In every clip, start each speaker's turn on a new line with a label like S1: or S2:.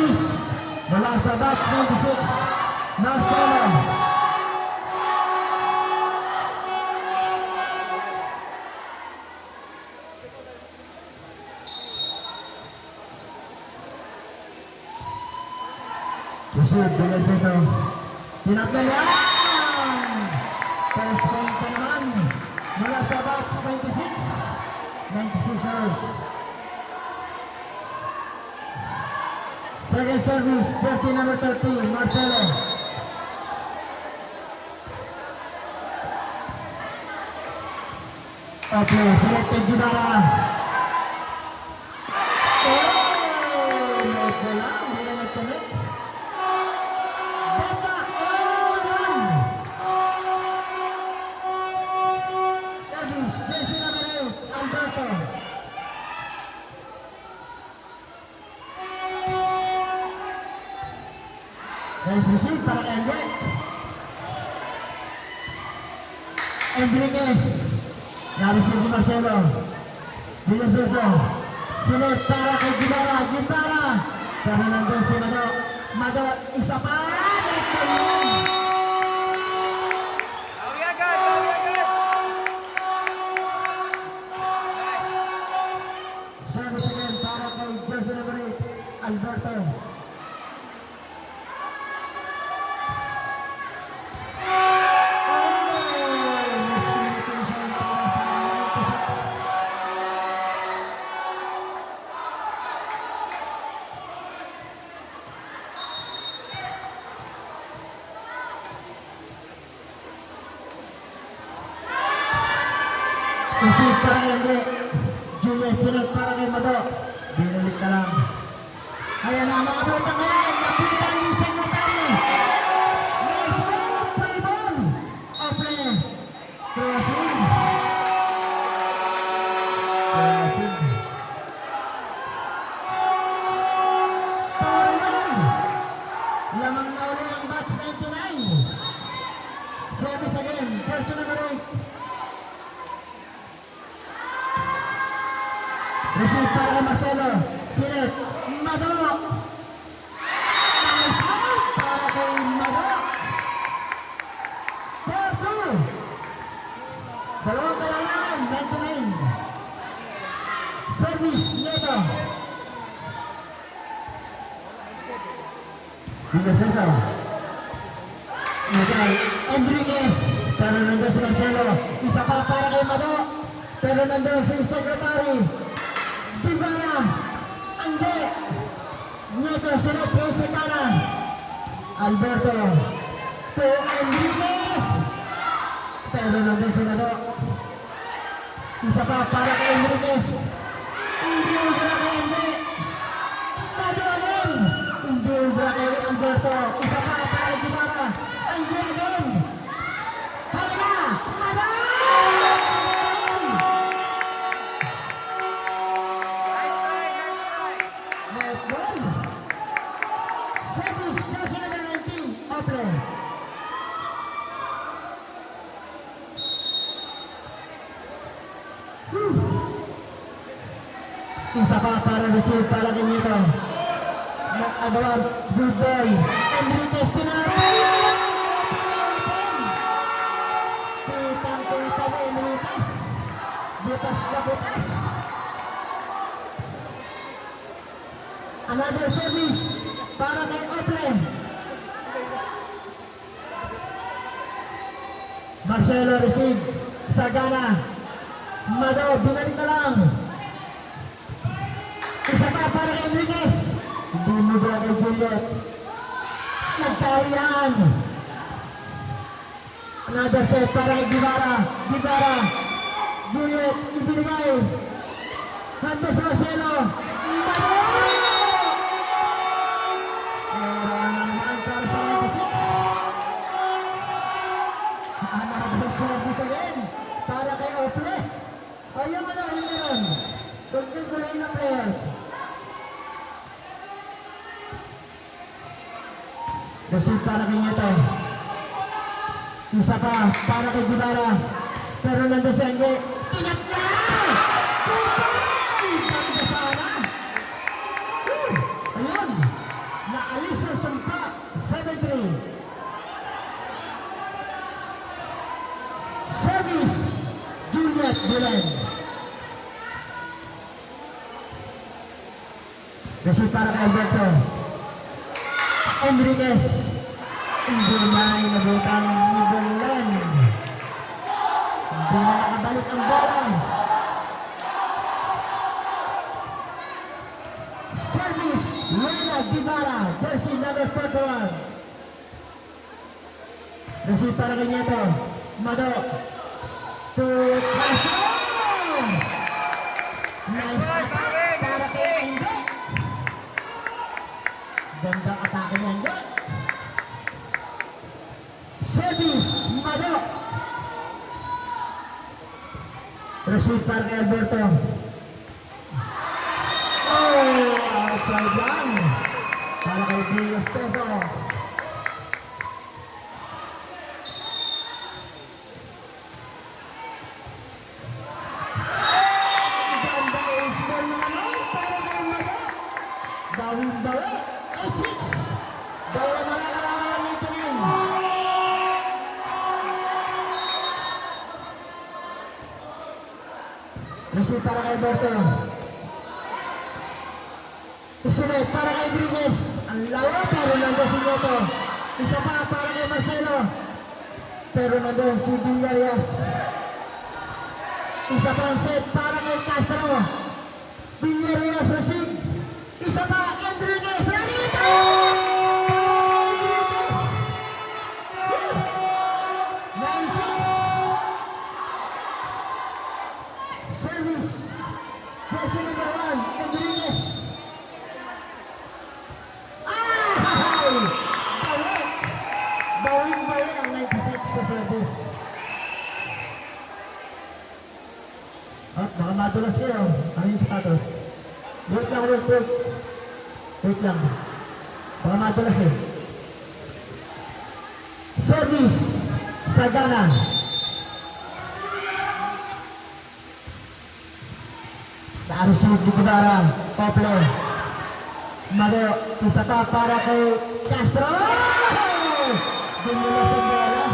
S1: service mula sa batch 96, Marcelo. Receive, Binaseso. Tinatnan yan! First point pa naman mula sa batch 96ers. Second service, jersey number 30, Marcelo. Okay, selected Gibara. Oh, net na lang, hindi na nag-connect. Beka, yan! Davis, jersey number 8, Alberto. Nice receive para kay Andre. Enriquez. Na-receive si Marcelo. Binaseso. Sinet para kay Gibara. Gibara. Pero nandun si Mado. Mado, isa pa. Service again para kay jersey number 8, Alberto. Receive para kay Andre. Julius Sinet para kay Mado. Binalik na lang. Ayan na, maabot ang ngayon. Napitan ni Secretary. Nice ball, play ball. Open. Crossing. Crossing. Paulan. Lamang na uli ang batch 99. Service again. Jersey number 8. Receive para kay Marcelo. Sinet. Mado. Nice ball para kay Mado. 4-2. Dalawang kailangan. 99. Service. Neto. Binaseso. Nagay. Enriquez. Pero nandun si Marcelo. Isa pa para kay Mado. Pero nandun si Secretary. Gibara, Ande, Neto, Sinet, Sekana, Alberto, to Enriquez, pero nandun si Mado. Isa pa para kay Enriquez, hindi ultra kay Ande, Mado again, hindi ultra kay Alberto, isa pa para kay Gibara, Ande again, Hala, Mado! Service, jersey number 19, Ople. Isa pa para receive para kay Nito. Nag-agawad, good ball. Enriquez pinapay. Pitang-pitang Enriquez. Butas na butas. Another service para kay Ople. Marcelo receive. Sagana. Mado, binalik na lang. Isa pa para kay Enriquez. Hindi mo ba kay Juliet? Nagkariyan. Another set para kay Gibara. Gibara. Juliet, ibinigay. Handos Marcelo. Mado! Service again para kay Ople. Ayun ano, hindi yun. Pagkagulay ng players. Receive para kay Nieto. Isa pa para kay Gibara. Pero nandun siya hindi. Inat na lang! Kupal! Ganda sana. Ayun. Juliet Bulen. Receive para kay Alberto. Enriquez. Hindi na inabutan ni Bulen. Hindi na nakabalik ang bola. Service, Reyna Guevara, jersey number 41. Receive para kay Nieto. Mado. To Castro. Nice attack para kay Enge. Gandang atake ni Enge. Service, Mado. Receive para kay Alberto. Oh, outside lang. Para kay Villas Ceso. Ganda is ball na naman para kay Mado. Bawing-bawi. 8-6. Bawa na lang kailangan nito rin. Receive para kay Alberto. Isunod para kay Enriquez. Ang lawa pero nandun si Nieto. Isa pa para kay Marcelo. Pero nandun si Villarreal. Isa pa ang set para kay Castro. Villarreal receive. Isa pa Enriquez. Ranito! Para kay Enriquez. 9-6. Service. Jersey number 1. Enriquez. Bawing-bawi ang 96 sa service. Baka madulas kayo. Ano yung sapatos? Wait lang, wait. Wait lang. Baka madulas eh. Service. Sagana. Na-receive ni Guevara. Poplo. Mado. Isa pa para kay Castro. Bumula sa bola.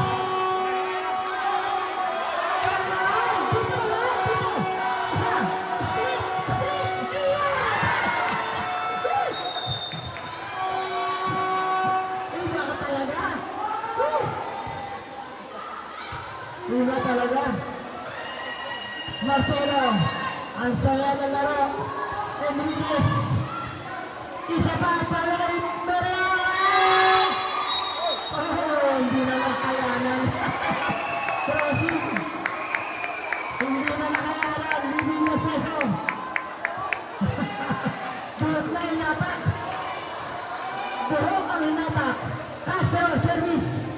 S1: Come on! Dito naman! Dito! Isa! Speed! Iyan! Iba ka talaga! Iba talaga! Marcelo! Ang saya na laro! Enriquez! Isa pa para kay Marian! Hindi na nakayanan. Crossing. Hindi na nakayanan. Living na seso. Buhok na hinatak. Buhok ang hinatak. Castro, service.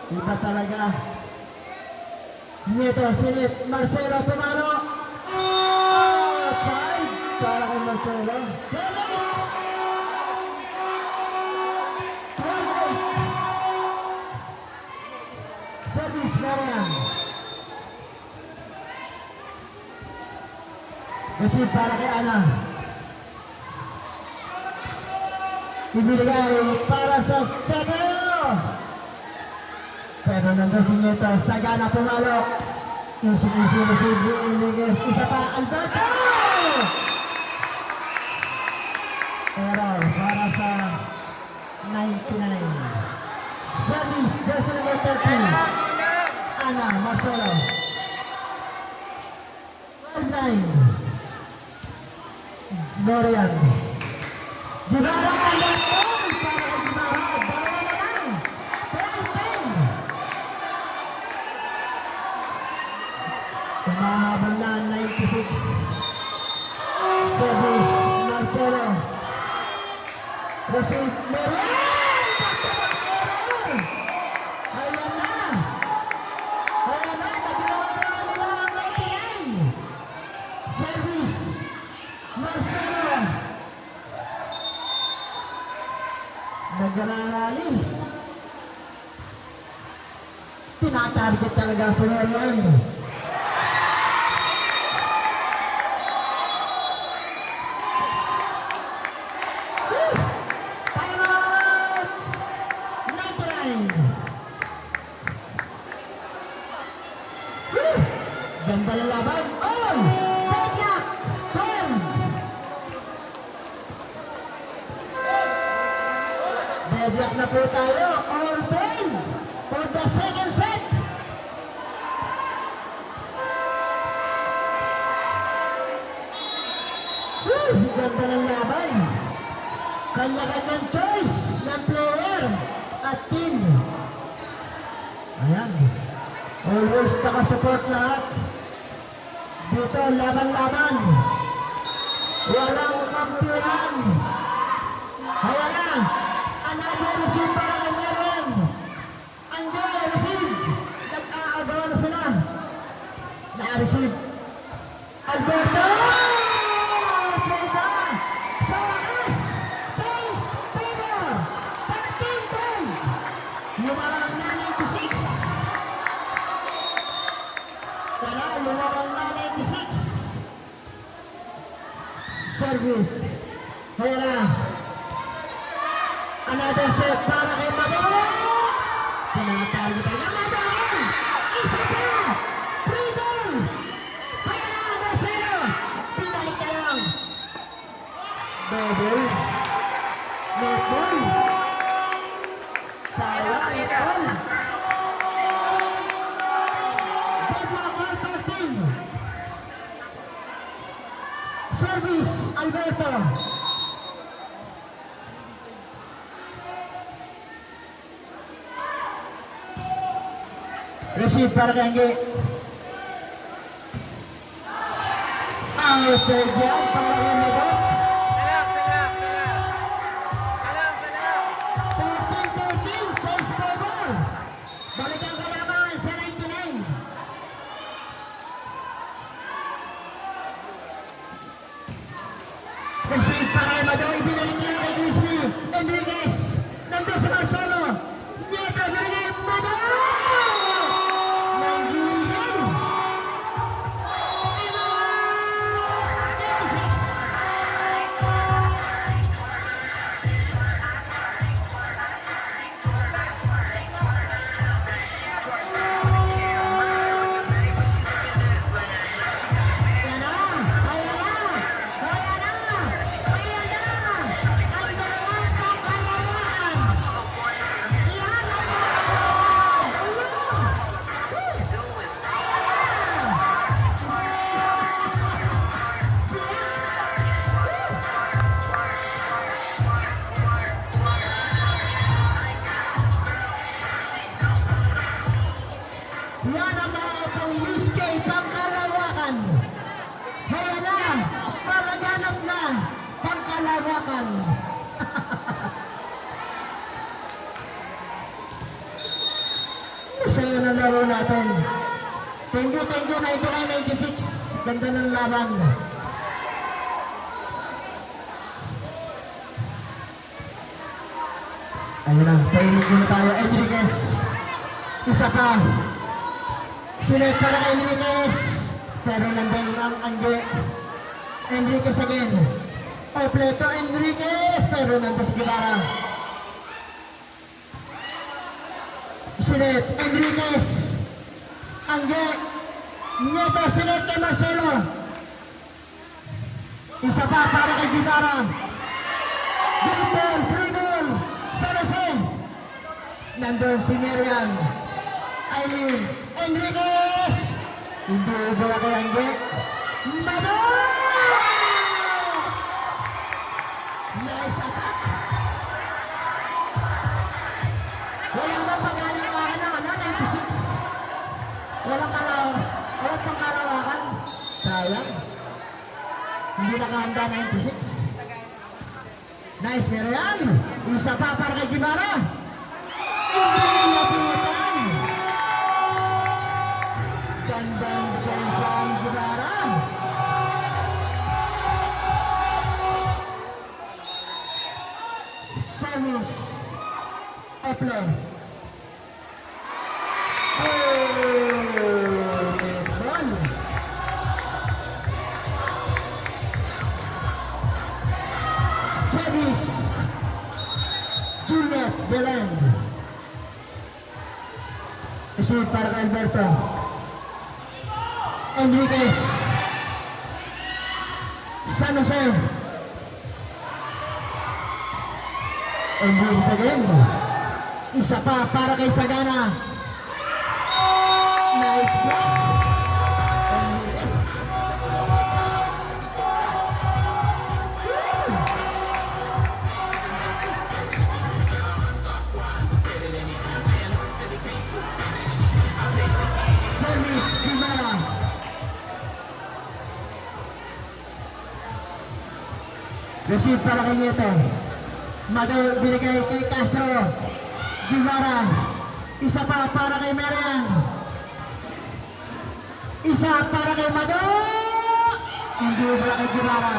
S1: Iba talaga. Nieto, sinit. Marcelo, pumalo. Outside. Para kay Marcelo. 28. Service, Marian. Receive para kay Ana. Ibigay para sa Seteo. Pero nandun si Nieto, Sagana pumalo. Easy si Enriquez. Isa pa, Alberto! Error para sa 99. Service, jersey number 30. Ana, Marcelo. 9. Dorian. Guevara, London! Para kay Guevara, dalawa na lang. 10-10. Mahabol na 96. Service, Marcelo. Receive, meron! Back-to-back error! Ayan na! Ayan na! Nagkaroon na ang 99. Service, Marcelo. Nagrarali. Tinatarget talaga si Marian. Timeout! 99. Ganda ng laban. On! Deadlock! Turn! Deadlock na po tayo. All 12 for the second set. Ganda ng laban. Kanya-kanyang choice ng player at team. Ayan. Always nakasupport lahat. Dito, laban-laban. Walang kampiran. Kaya na. Another receive para kay Marian. Ande, receive. Nag-aagawa na sila. Na-receive. Alberto! Cheda! Sakas! Chase! Pedro! 13-10! Lumarang na 96. Tara, lumarang na 96. Service. Kaya na. Another set para kay Mado. Pinatargetan na Mado rin. Isa pa. Free ball. Kaya na, Marcelo. Pinalik na lang. Double. Net ball. Sayang, net ball. Deadlock all 13. Service, Alberto. Receive para kay Angge. Outside yan para kay Mado. 14-13, chase favor. Balik ang kalaban sa 99. Receive para kay Mado. Ibinalik niya kay Crispy. Enriquez. Nandun si Marcelo. Nieto, binigay Mado. Yan ang mga pang-miskay, pangkalawakan. Kaya na, palaganap na, pangkalawakan. Masaya na laro natin. Thank you, 99-96. Ganda ng laban. Ayun na, painig muna tayo. Enriquez. Isa pa. Sinet para kay Enriquez. Pero nandun ang Angge. Enriquez again. Opleto Enriquez. Pero nandun si Guevara. Sinet, Enriquez. Angge. Nieto, sinet kay Marcelo. Isa pa para kay Guevara. Good ball, free ball. San Jose. Nandun si Marian. Aileen. Enriquez! Hindi ubara kay Angge. Mado! Nice attack! Wala bang pangkalawakan ng 96? Walang pangkalawakan? Sayang. Hindi nakahanda 96. Nice, Marian! Isa pa para kay Guevara. Hindi nabutan! Gandang depensa ang Guevara. service. Eple. Oh, Ebon. Service. Juliet Belen. Receive para kay Alberto. Enriquez. San Jose. Enriquez again. Isa pa para kay Sagana. Nice block. Enriquez. Service Guimara. Receive para kay Nieto. Mado binigay kay Castro. Guimara. Isa pa para kay Marian. Isa para kay Mado. Hindi wala kay Guimara.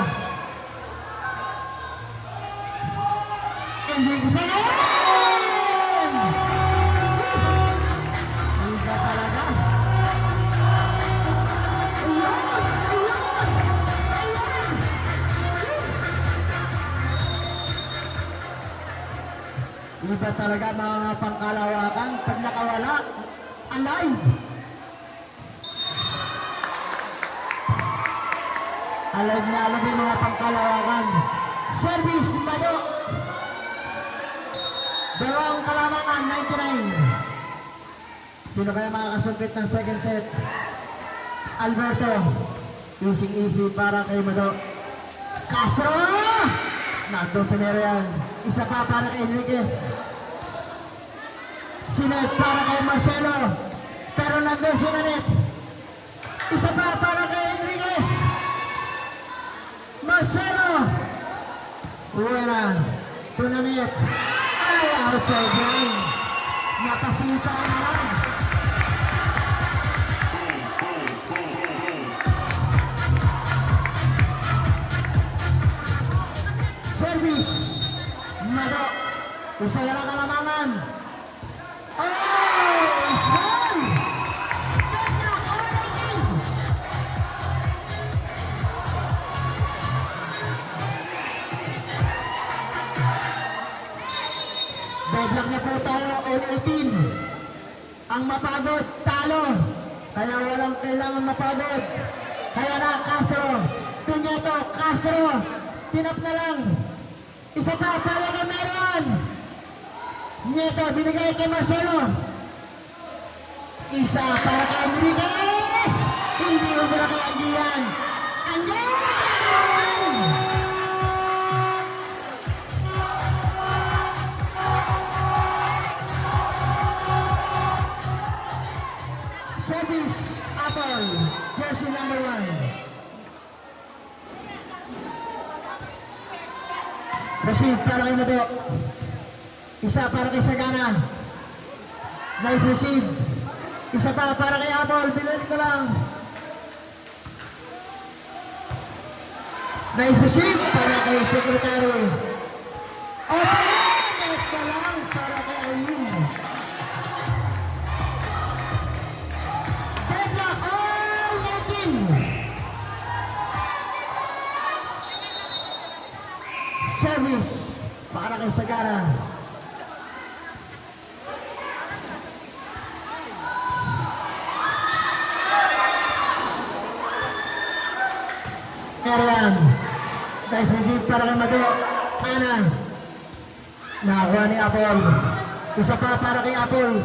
S1: Hindi isa ngayon! Hindi talaga. Ayun! Ayun! Ayun! Iba talaga mga pangkalawakan pag nakawala, alive. Alive na alam yung mga pangkalawakan. Service, Mado. Dalawang kalamangan, 99. Sino kaya makakasungkit ng second set? Alberto. Easy para kay Mado. Castro! Nandun sa Marian. Isa pa para kay Enriquez. Sinet para kay Marcelo. Pero nandun si Nanet. Isa pa para kay Enriquez. Marcelo. Buena. To Nanet. Ay, outside line. Napasipa na lang. Service. Mado. Isa lang kalamangan. Oh, Isman! Deadlock na po tayo, all 18. Ang mapagod, talo. Kaya walang kailangan mapagod. Kaya na, Castro. Tunyeto, Castro. Tinap na lang. Isa pa, para kay Marian. Nieto, binigay kay Marcelo. Isa para kay Enriquez. Hindi umura kay Andian. Andian! Service, Apple, jersey number 1. Receive para kay Mado. Isa para kay Sagana. Nice receive. Isa pa para kay Apple. Binulit ko lang. Nice receive para kay Secretary. Open! Ito lang para kay Ayun. Deadlock all 19. Service para kay Sagana. Marian. Nice receive para kay Mado. Ana. Nakakuha ni Apple. Isa pa para kay Apple.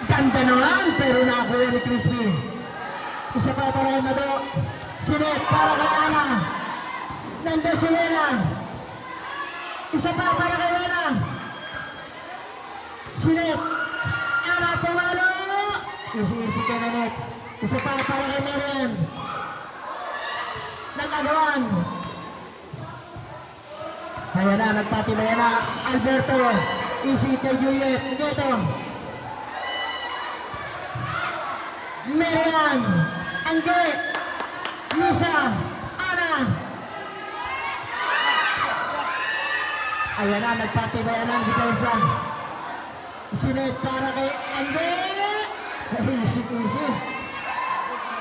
S1: Ganda naman pero nakakuha ni Crispy. Isa pa para kay Mado. Sinet para kay Ana. Nando si Lena. Isa pa para kay Lena. Sinet. Ana pumalo. Easy kay Nanet. Isa pa para kay Marian. Nagagawan. Kaya na, nagpatibaya na. Alberto. Easy kay Juliet. Neto. Marian. Angge. Lisa. Ana. Ayan na, nagpatibayan na ang depensa. Sinet para kay Ande. Easy.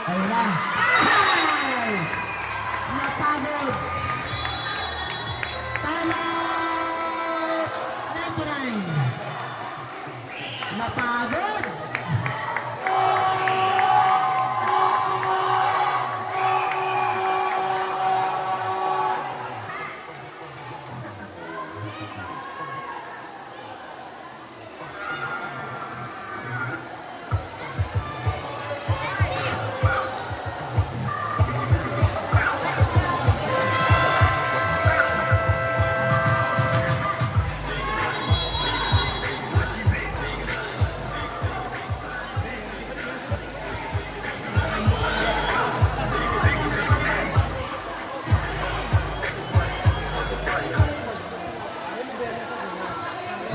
S1: Ayan na. Ay! Napagod. Tama! 99. Napagod.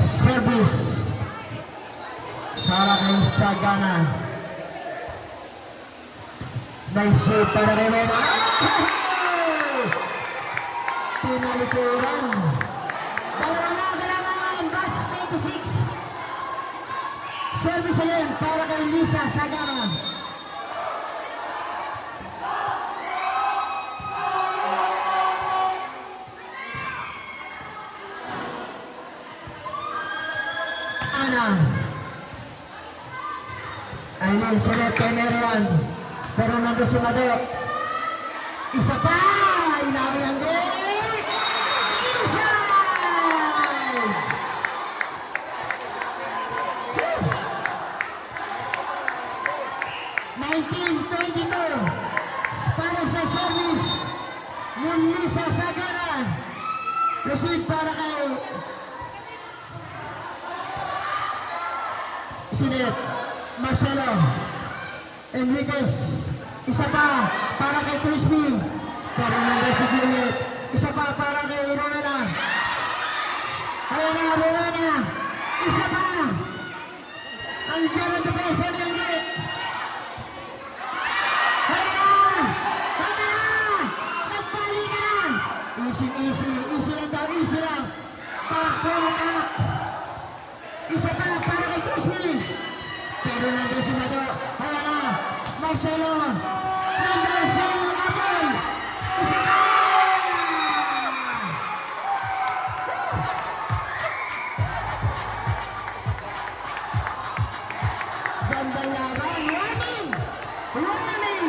S1: Service para kay Sagana. Nice shoot para kay Mena. Pinalikuran. Dalawa na kailangan. Batch 96. Service ulit para kay Lisa Sagana. Aileen Sinet kay Merian. Pero nandun si Mado. Isa pa! Inabi ang gate! Inside! Woo! 19-22 para sa service ng Lisa Sagana. Receive para kay Sinet. Marcelo Enriquez, isa pa para kay Crispy, pero nandun si Juliet, isa pa para kay Rowena. Ayun na, Rowena, isa pa. Ang dyan ang depensa ng gate. Ayun na, nagpali ka na. Easy lang daw, easy lang. Pakwata. Isa pa para kay Crispy. Pero nandun si Mado. Ayan na. Marcelo. Nandun si Apol. Isa na! Gandang laban. Running!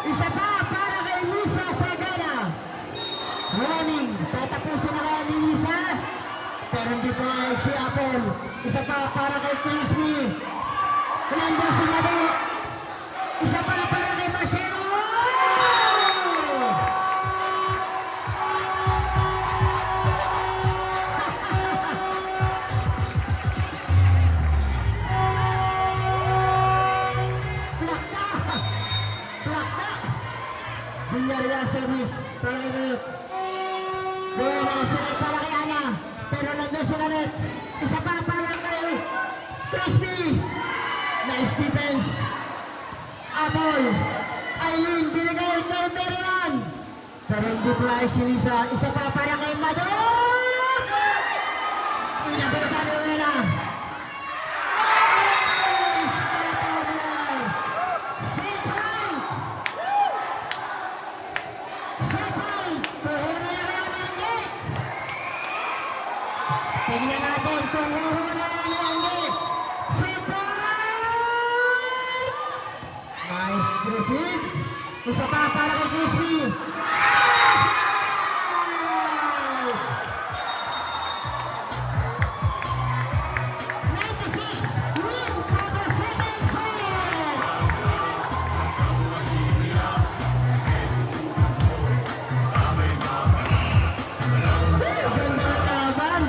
S1: Isa pa para kay Lisa Sagana. Running. Tatapusin na kaya ni Lisa. Pero hindi pa si Apol. Isa pa para kay Crispy. Nandun si Mado. Isa pa para kay Marcelo. Plakta. Villarreal service para kay Manit. Buena sila para kay Ana. Pero nandun si Manit. Isa pa para kay Crispy. Nice defense. Apol. Aileen, binigay kay Merian. Pero hindi pala si Lisa. Isa pa para kay Mado. Inabutan ni Rowena. Start over. Set point. Set point. Puhuna na kaya ni Angge. Tingnan natin kung puhuna na ni Angge. Set point. Nice receive. Isa pa para kay Crispy. 96 win for the second set. Ganda ng laban.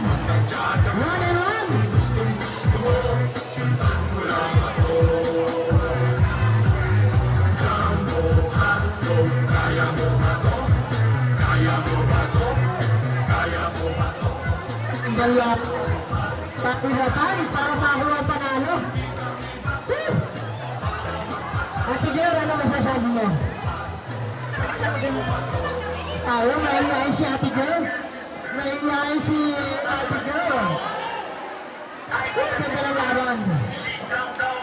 S1: 1-1. Dalawa papilatan para makuha ang panalo. Ate Gер, ano masasabi mo? Ayaw, naiyain si Ate Ger. Naiyain si Abigail.
S2: I
S1: Ganda ng laban.
S2: she don't know